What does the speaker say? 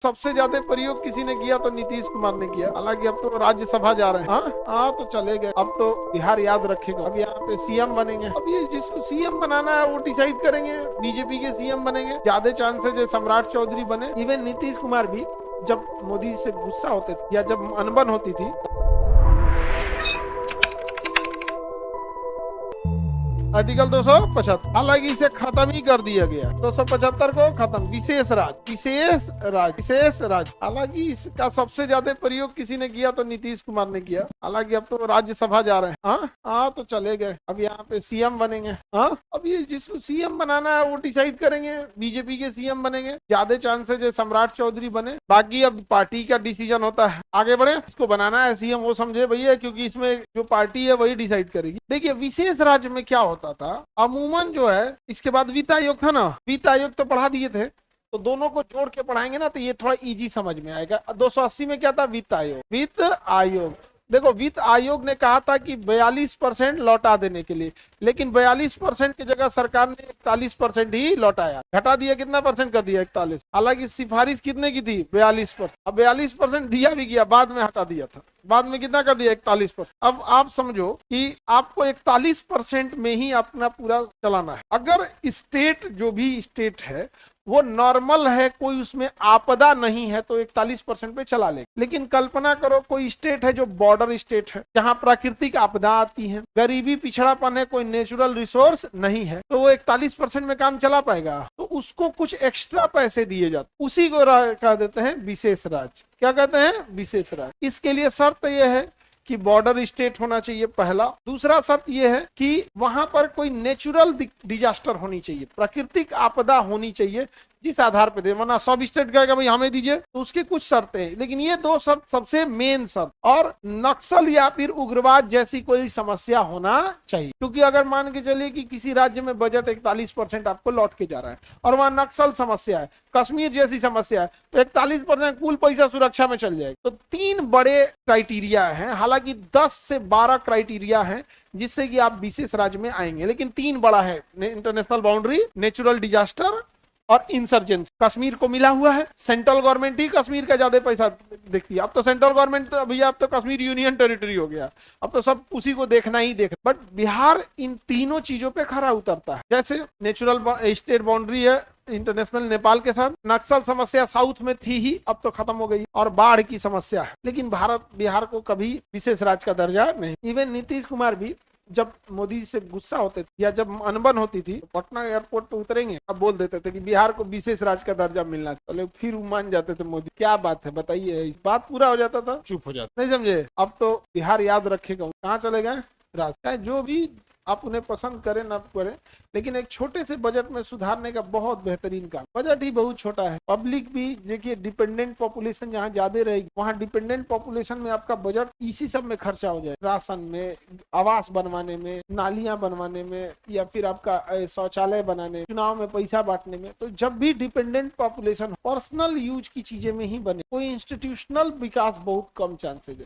सबसे ज्यादा प्रयोग किसी ने किया तो नीतीश कुमार ने किया। हालांकि अब तो राज्यसभा जा रहे हैं। हाँ तो चले गए। अब तो बिहार याद रखेगा। अब यहाँ पे सीएम बनेंगे। अब ये जिसको सीएम बनाना है वो डिसाइड करेंगे। बीजेपी के सीएम बनेंगे, ज्यादा चांसेस है सम्राट चौधरी बने। इवन नीतीश कुमार भी जब मोदी से गुस्सा होते थे या जब अनबन होती थी, आर्टिकल 275 हालांकि इसे खत्म ही कर दिया गया। 275 को खत्म। विशेष राज हालांकि इसका सबसे ज्यादा प्रयोग किसी ने किया तो नीतीश कुमार ने किया। हालांकि अब तो राज्यसभा जा रहे हैं। हाँ तो चले गए। अब यहाँ पे सीएम बनेंगे। अब ये जिसको सीएम बनाना है वो डिसाइड करेंगे। बीजेपी के सीएम बनेंगे, ज्यादा चांसेस है सम्राट चौधरी बने। बाकी अब पार्टी का डिसीजन होता है। आगे बढ़े, इसको बनाना है सीएम वो समझे भैया, क्योंकि इसमें जो पार्टी है वही डिसाइड करेगी। देखिए विशेष राज्य में क्या होता था, अमूमन जो है इसके बाद वित्त आयोग था ना, वित्त आयोग तो पढ़ा दिए थे, तो दोनों को जोड़ के पढ़ाएंगे ना तो ये थोड़ा इजी समझ में आएगा। 280 में क्या था, वित्त आयोग। देखो वित्त आयोग ने कहा था कि 42% लौटा देने के लिए, लेकिन 42% की जगह सरकार ने 41% ही लौटाया, घटा दिया। कितना परसेंट कर दिया, 41। हालांकि सिफारिश कितने की थी, 42%। अब 42% दिया भी गया, बाद में हटा दिया था। बाद में कितना कर दिया, 41%। अब आप समझो कि आपको 41% में ही अपना पूरा चलाना है। अगर स्टेट जो भी स्टेट है वो नॉर्मल है, कोई उसमें आपदा नहीं है, तो 41% पे चला ले। लेकिन कल्पना करो कोई स्टेट है जो बॉर्डर स्टेट है, जहां प्राकृतिक आपदा आती है, गरीबी पिछड़ापन है, कोई नेचुरल रिसोर्स नहीं है, तो वो 41% में काम चला पाएगा? तो उसको कुछ एक्स्ट्रा पैसे दिए जाते, उसी को कह देते हैं विशेष राज्य। क्या कहते हैं, विशेष राज्य। इसके लिए शर्त यह है कि बॉर्डर स्टेट होना चाहिए, पहला। दूसरा शर्त यह है कि वहां पर कोई नेचुरल डिजास्टर होनी चाहिए, प्राकृतिक आपदा होनी चाहिए, जिस आधार पे दे। वरना सब स्टेट कहेगा भाई हमें दीजिए, तो उसकी कुछ शर्तें हैं। लेकिन ये दो शर्त सबसे मेन शर्त। और नक्सल या फिर उग्रवाद जैसी कोई समस्या होना चाहिए, क्योंकि अगर मान के चलिए कि किसी राज्य में बजट 41% आपको लौट के जा रहा है और वहां नक्सल समस्या है, कश्मीर जैसी समस्या है, तो 41% कुल पैसा सुरक्षा में चल जाएगा। तो 3 बड़े क्राइटेरिया हैं। हालांकि 10 से 12 क्राइटेरिया हैं जिससे कि आप विशेष राज्य में आएंगे, लेकिन 3 बड़ा है, इंटरनेशनल बाउंड्री, नेचुरल डिजास्टर और इंसर्जेंसी। कश्मीर को मिला हुआ है, सेंट्रल गवर्नमेंट ही कश्मीर का ज्यादा पैसा देखती है। अब तो सेंट्रल गवर्नमेंट तो भैया अब तो कश्मीर यूनियन टेरिटरी हो गया, अब तो सब उसी को देखना ही देखना। बट बिहार इन तीनों चीजों पे खरा उतरता है। जैसे नेचुरल स्टेट बाउंड्री है इंटरनेशनल नेपाल के साथ, नक्सल समस्या साउथ में थी ही, अब तो खत्म हो गई, और बाढ़ की समस्या है। लेकिन बिहार को कभी विशेष राज्य का दर्जा नहीं। इवन नीतीश कुमार भी जब मोदी से गुस्सा होते थे या जब अनबन होती थी, पटना एयरपोर्ट पे उतरेंगे, अब बोल देते थे कि बिहार को विशेष राज्य का दर्जा मिलना चाहिए। फिर मान जाते थे मोदी, क्या बात है बताइए, इस बात पूरा हो जाता था, चुप हो जाता, नहीं समझे। अब तो बिहार याद रखेगा, कहाँ चले गए राज। जो भी आप उन्हें पसंद करें ना करें, लेकिन एक छोटे से बजट में सुधारने का बहुत बेहतरीन काम। बजट ही बहुत छोटा है, पब्लिक भी देखिए, डिपेंडेंट पॉपुलेशन जहाँ ज्यादा रहेगी वहाँ डिपेंडेंट पॉपुलेशन में आपका बजट इसी सब में खर्चा हो जाए, राशन में, आवास बनवाने में, नालियां बनवाने में, या फिर आपका शौचालय बनाने, चुनाव में पैसा बांटने में। तो जब भी डिपेंडेंट पॉपुलेशन पर्सनल यूज की चीजें में ही बने, कोई इंस्टीट्यूशनल विकास बहुत कम चांसेज है।